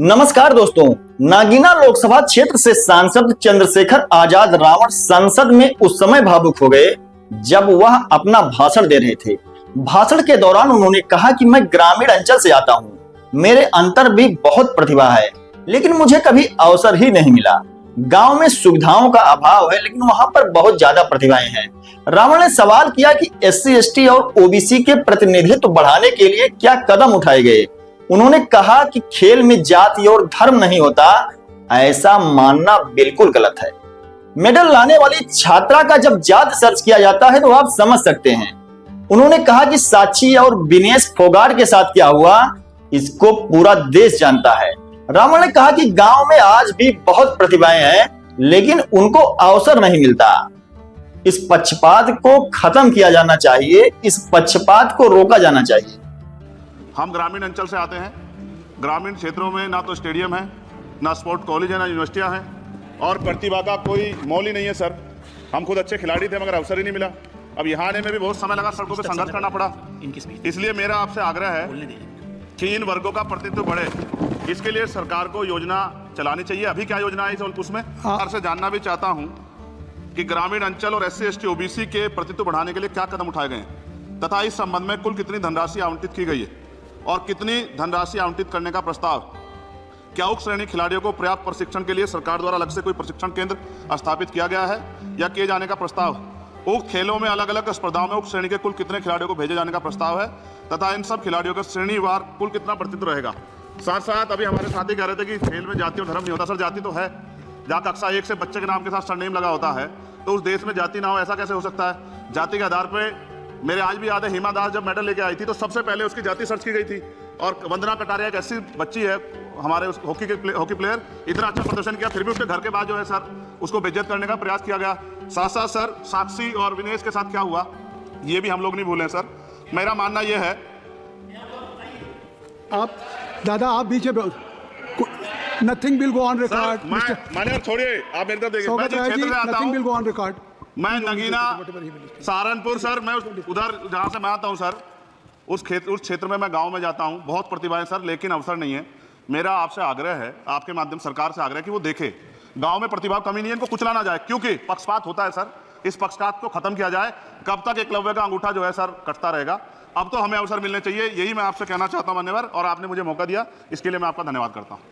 नमस्कार दोस्तों, नागीना लोकसभा क्षेत्र से सांसद चंद्रशेखर आजाद रावण संसद में उस समय भावुक हो गए जब वह अपना भाषण दे रहे थे। भाषण के दौरान उन्होंने कहा कि मैं ग्रामीण अंचल से आता हूं, मेरे अंदर भी बहुत प्रतिभा है, लेकिन मुझे कभी अवसर ही नहीं मिला। गांव में सुविधाओं का अभाव है, लेकिन वहां पर बहुत ज्यादा प्रतिभाएं हैं। रावण ने सवाल किया कि SC, ST और OBC के प्रतिनिधित्व बढ़ाने के लिए क्या कदम उठाए गए। उन्होंने कहा कि खेल में जाति और धर्म नहीं होता, ऐसा मानना बिल्कुल गलत है। मेडल लाने वाली छात्रा का जब जाति सर्च किया जाता है तो आप समझ सकते हैं। उन्होंने कहा कि साक्षी और विनेश फोगाट के साथ क्या हुआ, इसको पूरा देश जानता है। रावण ने कहा कि गांव में आज भी बहुत प्रतिभाएं हैं, लेकिन उनको अवसर नहीं मिलता। इस पक्षपात को खत्म किया जाना चाहिए, इस पक्षपात को रोका जाना चाहिए। हम ग्रामीण अंचल से आते हैं। ग्रामीण क्षेत्रों में ना तो स्टेडियम है, ना स्पोर्ट कॉलेज है, ना यूनिवर्सिटियां हैं और प्रतिभा का कोई मोल ही नहीं है सर। हम खुद अच्छे खिलाड़ी थे मगर अवसर ही नहीं मिला। अब यहाँ आने में भी बहुत समय लगा, सड़कों पे संघर्ष करना पड़ा। इसलिए मेरा आपसे आग्रह है कि इन वर्गों का प्रतिनिधित्व बढ़े। इसके लिए सरकार को योजना चलानी चाहिए। अभी क्या योजना है उसमें सरकार से जानना भी चाहता हूँ कि ग्रामीण अंचल और SC, ST, OBC के प्रतिनिधित्व बढ़ाने के लिए क्या कदम उठाए गए हैं तथा इस संबंध में कुल कितनी धनराशि आवंटित की गई है और कितनी धनराशि आवंटित करने का प्रस्ताव। क्या उक्त श्रेणी खिलाड़ियों को पर्याप्त प्रशिक्षण के लिए सरकार द्वारा अलग से कोई प्रशिक्षण केंद्र स्थापित किया गया है या किए जाने का प्रस्ताव। उक्त खेलों में अलग अलग स्पर्धाओं में उक्त श्रेणी के कुल कितने खिलाड़ियों को भेजे जाने का प्रस्ताव है तथा इन सब खिलाड़ियों का श्रेणीवार कुल कितना प्रतिनिधित्व रहेगा। साथ साथ अभी हमारे साथी कह रहे थे कि खेल में जाति और धर्म नहीं होता। सर जाति तो है। जहाँ कक्षा 1 से बच्चे के नाम के साथ सरनेम लगा होता है तो उस देश में जाति ना हो, ऐसा कैसे हो सकता है। जाति के आधार पर मेरे आज भी याद है, हिमा दास जब मेडल लेके आई थी तो सबसे पहले उसकी जाति सर्च की गई थी। और वंदना कटारिया एक ऐसी बच्ची है हमारे उस हॉकी प्लेयर, इतना अच्छा प्रदर्शन किया, फिर भी उसके घर के बाद जो है सर उसको बेइज्जत करने का प्रयास किया गया। साथ साथ सर साक्षी और विनेश के साथ क्या हुआ ये भी हम लोग नहीं भूलें सर। मेरा मानना यह है। आप दादा आप बीच में nothing will go on record. मैंने छोड़िए, आप मेरी तरफ देखिए। मैं जिस क्षेत्र से आता nothing will go on record. मैं नगीना सहारनपुर सर, मैं उधर जहाँ से मैं आता हूँ सर, उस क्षेत्र में मैं गांव में जाता हूँ। बहुत प्रतिभाएं सर, लेकिन अवसर नहीं है। मेरा आपसे आग्रह है, आपके माध्यम सरकार से आग्रह कि वो देखे गांव में प्रतिभा कमी नहीं है, इनको कुचला ना जाए, क्योंकि पक्षपात होता है सर। इस पक्षपात को खत्म किया जाए। कब तक एकलव्य का अंगूठा जो है सर कटता रहेगा। अब तो हमें अवसर मिलने चाहिए, यही मैं आपसे कहना चाहता हूं मान्यवर, और आपने मुझे मौका दिया इसके लिए मैं आपका धन्यवाद करता हूं।